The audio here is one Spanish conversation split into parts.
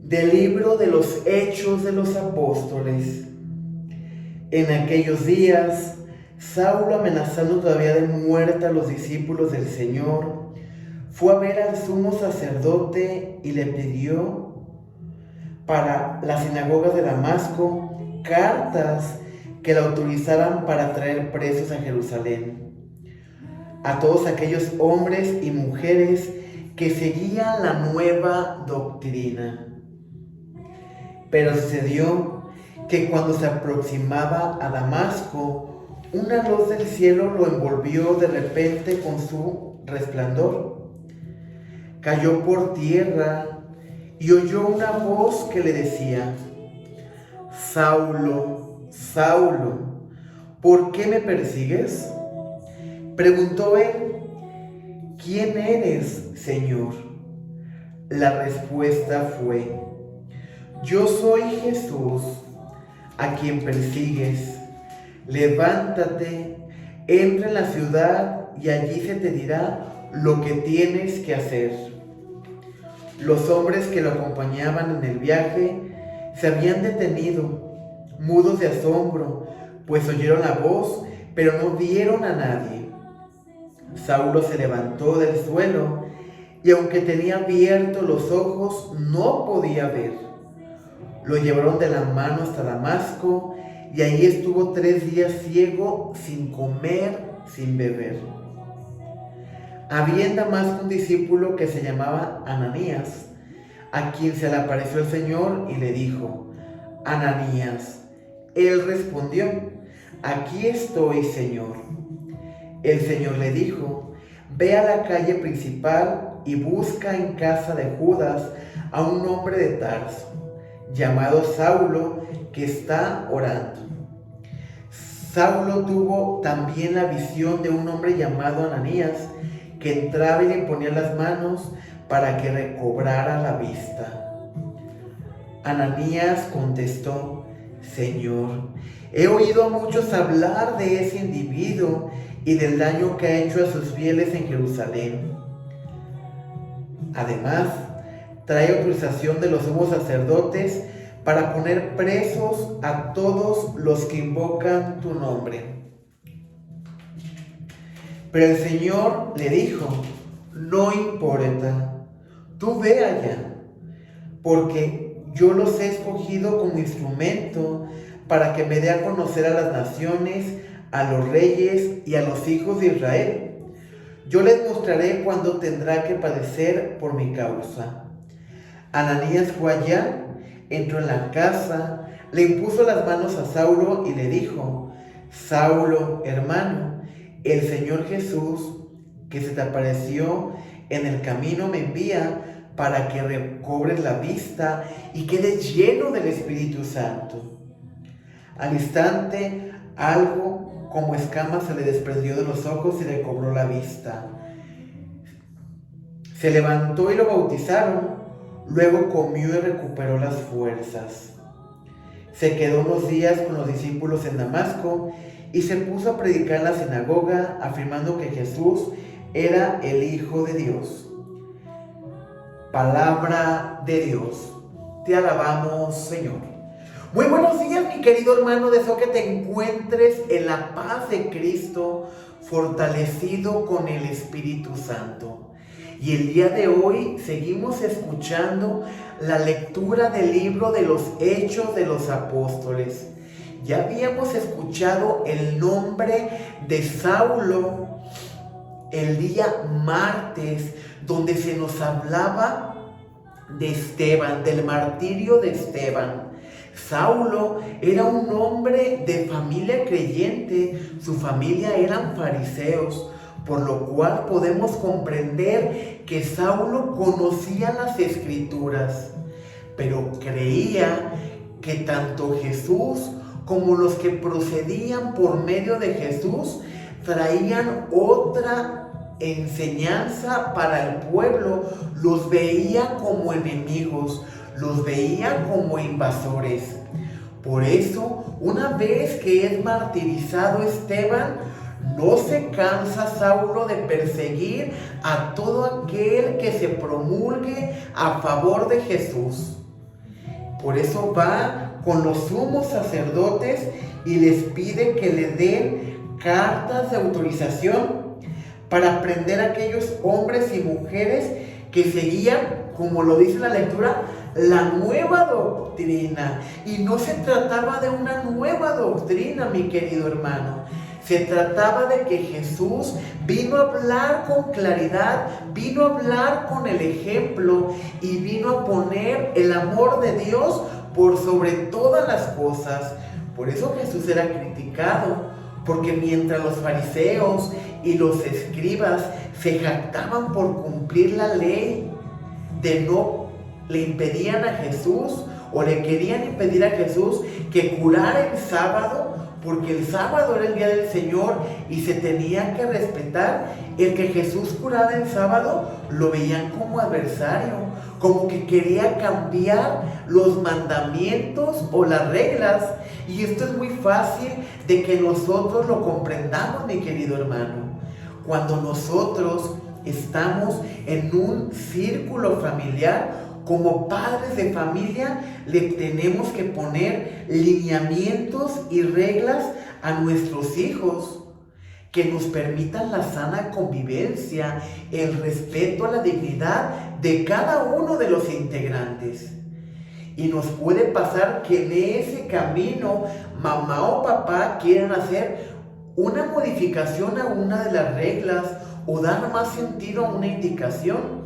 Del libro de los Hechos de los Apóstoles. En aquellos días, Saulo, amenazando todavía de muerte a los discípulos del Señor, fue a ver al sumo sacerdote y le pidió para las sinagogas de Damasco cartas que la autorizaran para traer presos a Jerusalén a todos aquellos hombres y mujeres que seguían la nueva doctrina. Pero sucedió que cuando se aproximaba a Damasco, una luz del cielo lo envolvió de repente con su resplandor. Cayó por tierra y oyó una voz que le decía: Saulo, Saulo, ¿por qué me persigues? Preguntó él: ¿quién eres, Señor? La respuesta fue: yo soy Jesús, a quien persigues. Levántate, entra en la ciudad y allí se te dirá lo que tienes que hacer. Los hombres que lo acompañaban en el viaje se habían detenido, mudos de asombro, pues oyeron la voz, pero no vieron a nadie. Saulo se levantó del suelo y aunque tenía abiertos los ojos, no podía ver. Lo llevaron de la mano hasta Damasco y allí estuvo 3 días ciego, sin comer, sin beber. Había en Damasco un discípulo que se llamaba Ananías, a quien se le apareció el Señor y le dijo: Ananías. Él respondió: aquí estoy, Señor. El Señor le dijo: ve a la calle principal y busca en casa de Judas a un hombre de Tarso, llamado Saulo, que está orando. Saulo tuvo también la visión de un hombre llamado Ananías, que entraba y le ponía las manos para que recobrara la vista. Ananías contestó: Señor, he oído a muchos hablar de ese individuo y del daño que ha hecho a sus fieles en Jerusalén. Además, trae autorización de los sumos sacerdotes para poner presos a todos los que invocan tu nombre. Pero el Señor le dijo: no importa, tú ve allá, porque yo los he escogido como instrumento para que me dé a conocer a las naciones, a los reyes y a los hijos de Israel. Yo les mostraré cuándo tendrá que padecer por mi causa. Ananías fue allá, entró en la casa, le impuso las manos a Saulo y le dijo: Saulo, hermano, el Señor Jesús, que se te apareció en el camino, me envía para que recobres la vista y quedes lleno del Espíritu Santo. Al instante, algo como escamas se le desprendió de los ojos y recobró la vista. Se levantó y lo bautizaron. Luego comió y recuperó las fuerzas. Se quedó unos días con los discípulos en Damasco y se puso a predicar en la sinagoga, afirmando que Jesús era el Hijo de Dios. Palabra de Dios. Te alabamos, Señor. Muy buenos días, mi querido hermano. Deseo que te encuentres en la paz de Cristo, fortalecido con el Espíritu Santo. Y el día de hoy seguimos escuchando la lectura del libro de los Hechos de los Apóstoles. Ya habíamos escuchado el nombre de Saulo el día martes, donde se nos hablaba de Esteban, del martirio de Esteban. Saulo era un hombre de familia creyente, su familia eran fariseos, por lo cual podemos comprender que Saulo conocía las Escrituras, pero creía que tanto Jesús como los que procedían por medio de Jesús traían otra enseñanza para el pueblo. Los veía como enemigos, los veía como invasores. Por eso, una vez que es martirizado Esteban, no se cansa Saulo de perseguir a todo aquel que se promulgue a favor de Jesús. Por eso va con los sumos sacerdotes y les pide que le den cartas de autorización para prender a aquellos hombres y mujeres que seguían, como lo dice la lectura, la nueva doctrina. Y no se trataba de una nueva doctrina, mi querido hermano. Se trataba de que Jesús vino a hablar con claridad, vino a hablar con el ejemplo y vino a poner el amor de Dios por sobre todas las cosas. Por eso Jesús era criticado, porque mientras los fariseos y los escribas se jactaban por cumplir la ley, le impedían a Jesús o le querían impedir a Jesús que curara el sábado, porque el sábado era el día del Señor y se tenía que respetar. El que Jesús curara el sábado lo veían como adversario, como que quería cambiar los mandamientos o las reglas. Y esto es muy fácil de que nosotros lo comprendamos, mi querido hermano. Cuando nosotros estamos en un círculo familiar, como padres de familia, le tenemos que poner lineamientos y reglas a nuestros hijos que nos permitan la sana convivencia, el respeto a la dignidad de cada uno de los integrantes. Y nos puede pasar que en ese camino mamá o papá quieran hacer una modificación a una de las reglas o dar más sentido a una indicación.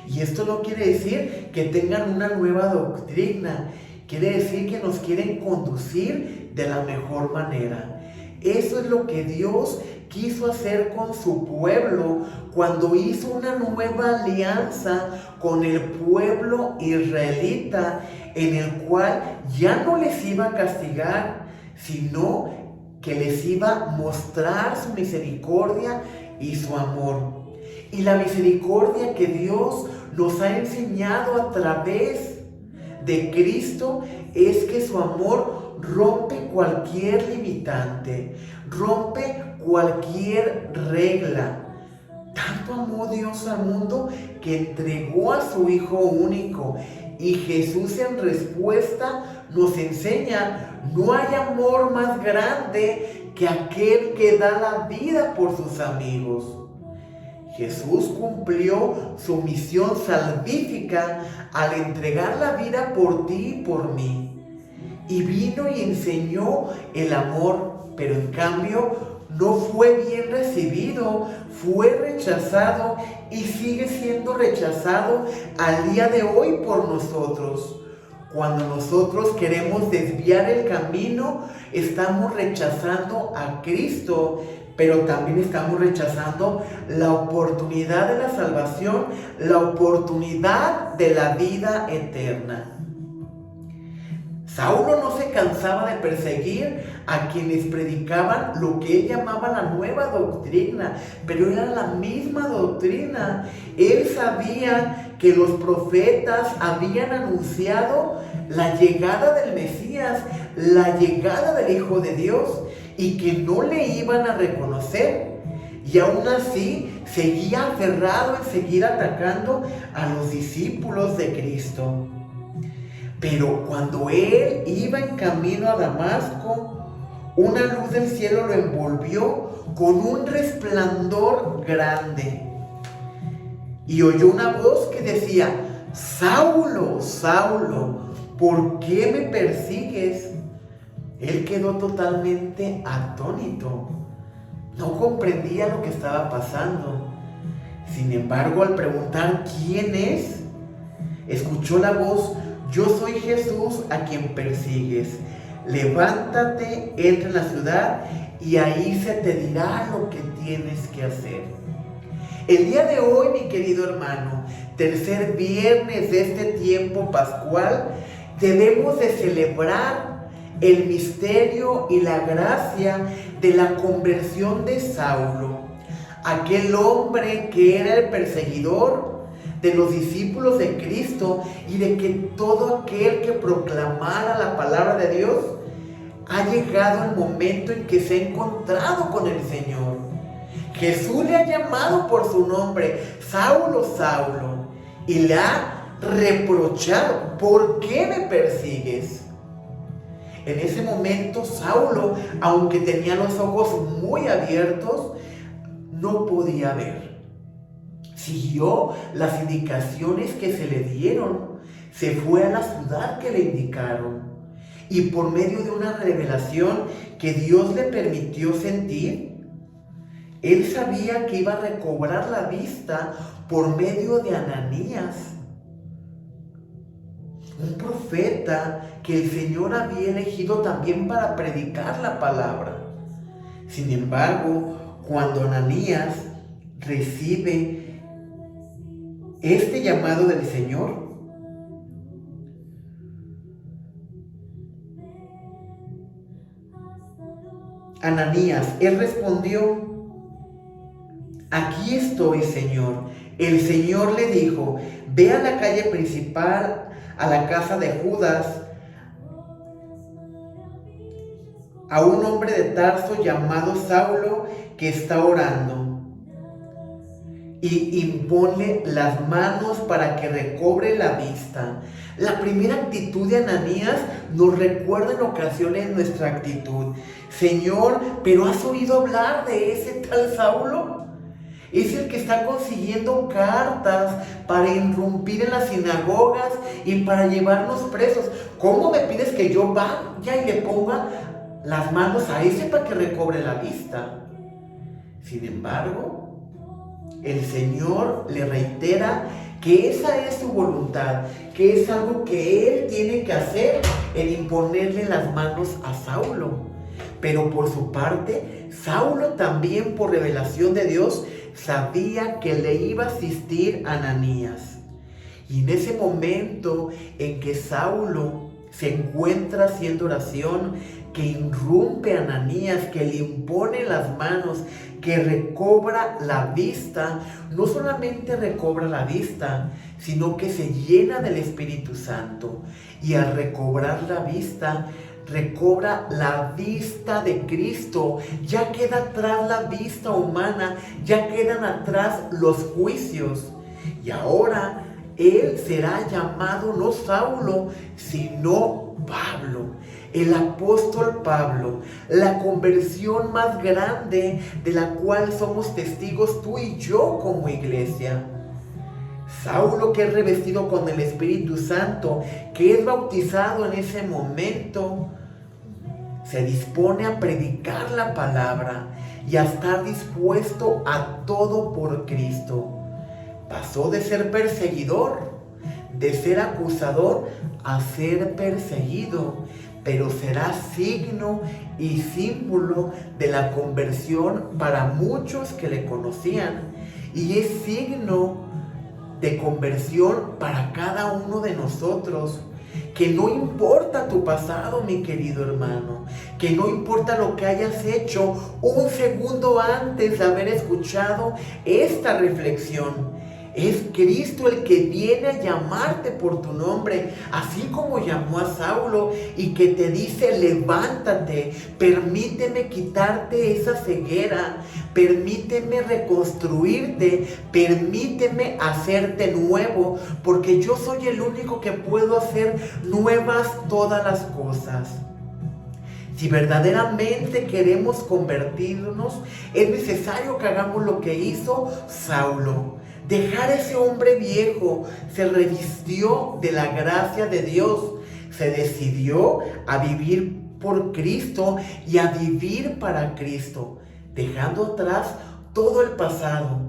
Y esto no quiere decir que tengan una nueva doctrina, quiere decir que nos quieren conducir de la mejor manera. Eso es lo que Dios quiso hacer con su pueblo cuando hizo una nueva alianza con el pueblo israelita, en el cual ya no les iba a castigar, sino que les iba a mostrar su misericordia y su amor. Y la misericordia que Dios nos ha enseñado a través de Cristo es que su amor rompe cualquier limitante, rompe cualquier regla. Tanto amó Dios al mundo que entregó a su Hijo único. Y Jesús en respuesta nos enseña: no hay amor más grande que aquel que da la vida por sus amigos. Jesús cumplió su misión salvífica al entregar la vida por ti y por mí. Y vino y enseñó el amor, pero en cambio no fue bien recibido, fue rechazado y sigue siendo rechazado al día de hoy por nosotros. Cuando nosotros queremos desviar el camino, estamos rechazando a Cristo, pero también estamos rechazando la oportunidad de la salvación, la oportunidad de la vida eterna. Saulo no se cansaba de perseguir a quienes predicaban lo que él llamaba la nueva doctrina, pero era la misma doctrina. Él sabía que los profetas habían anunciado la llegada del Mesías, la llegada del Hijo de Dios, y que no le iban a reconocer. Y aún así seguía aferrado en seguir atacando a los discípulos de Cristo. Pero cuando él iba en camino a Damasco, una luz del cielo lo envolvió con un resplandor grande. Y oyó una voz que decía: Saulo, Saulo, ¿por qué me persigues? Él quedó totalmente atónito. No comprendía lo que estaba pasando. Sin embargo, al preguntar quién es, escuchó la voz: yo soy Jesús a quien persigues. Levántate, entra en la ciudad y ahí se te dirá lo que tienes que hacer. El día de hoy, mi querido hermano, tercer viernes de este tiempo pascual, debemos de celebrar el misterio y la gracia de la conversión de Saulo, aquel hombre que era el perseguidor de los discípulos de Cristo y de que todo aquel que proclamara la palabra de Dios. Ha llegado el momento en que se ha encontrado con el Señor. Jesús le ha llamado por su nombre: Saulo, Saulo, y le ha reprochar: ¿por qué me persigues? En ese momento Saulo, aunque tenía los ojos muy abiertos, no podía ver. Siguió las indicaciones que se le dieron, se fue a la ciudad que le indicaron, y por medio de una revelación que Dios le permitió sentir, él sabía que iba a recobrar la vista por medio de Ananías, un profeta que el Señor había elegido también para predicar la palabra. Sin embargo, cuando Ananías recibe este llamado del Señor, Ananías, él respondió: aquí estoy, Señor. El Señor le dijo: ve a la calle principal, a la casa de Judas, a un hombre de Tarso llamado Saulo que está orando, y imponle las manos para que recobre la vista. La primera actitud de Ananías nos recuerda en ocasiones nuestra actitud. Señor, ¿pero has oído hablar de ese tal Saulo? Es el que está consiguiendo cartas para irrumpir en las sinagogas y para llevarnos presos. ¿Cómo me pides que yo vaya y le ponga las manos a ese para que recobre la vista? Sin embargo, el Señor le reitera que esa es su voluntad, que es algo que él tiene que hacer, en imponerle las manos a Saulo. Pero por su parte, Saulo también, por revelación de Dios, sabía que le iba a asistir a Ananías. Y en ese momento en que Saulo se encuentra haciendo oración, que irrumpe a Ananías, que le impone las manos, que recobra la vista, no solamente recobra la vista, sino que se llena del Espíritu Santo. Y al recobrar la vista, recobra la vista de Cristo. Ya queda atrás la vista humana, ya quedan atrás los juicios. Y ahora él será llamado no Saulo, sino Pablo, el apóstol Pablo, la conversión más grande de la cual somos testigos tú y yo como iglesia. Saulo, que es revestido con el Espíritu Santo, que es bautizado en ese momento, se dispone a predicar la palabra y a estar dispuesto a todo por Cristo. Pasó de ser perseguidor, de ser acusador, a ser perseguido, pero será signo y símbolo de la conversión para muchos que le conocían, y es signo de conversión para cada uno de nosotros. Que no importa tu pasado, mi querido hermano, que no importa lo que hayas hecho un segundo antes de haber escuchado esta reflexión. Es Cristo el que viene a llamarte por tu nombre, así como llamó a Saulo y que te dice: levántate, permíteme quitarte esa ceguera, permíteme reconstruirte, permíteme hacerte nuevo, porque yo soy el único que puedo hacer nuevas todas las cosas. Si verdaderamente queremos convertirnos, es necesario que hagamos lo que hizo Saulo. Dejar ese hombre viejo, se revistió de la gracia de Dios, se decidió a vivir por Cristo y a vivir para Cristo, dejando atrás todo el pasado.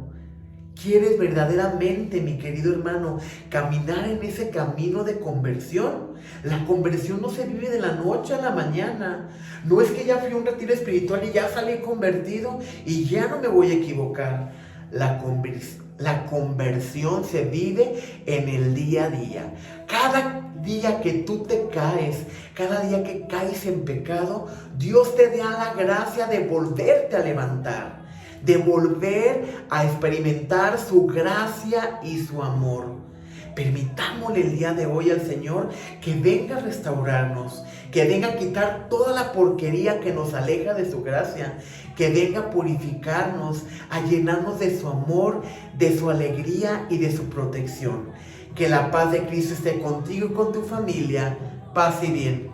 ¿Quieres verdaderamente, mi querido hermano, caminar en ese camino de conversión? La conversión no se vive de la noche a la mañana. No es que ya fui a un retiro espiritual y ya salí convertido y ya no me voy a equivocar. La conversión se vive en el día a día. Cada día que tú te caes, cada día que caes en pecado, Dios te da la gracia de volverte a levantar, de volver a experimentar su gracia y su amor. Permitámosle el día de hoy al Señor que venga a restaurarnos, que venga a quitar toda la porquería que nos aleja de su gracia, que venga a purificarnos, a llenarnos de su amor, de su alegría y de su protección. Que la paz de Cristo esté contigo y con tu familia. Paz y bien.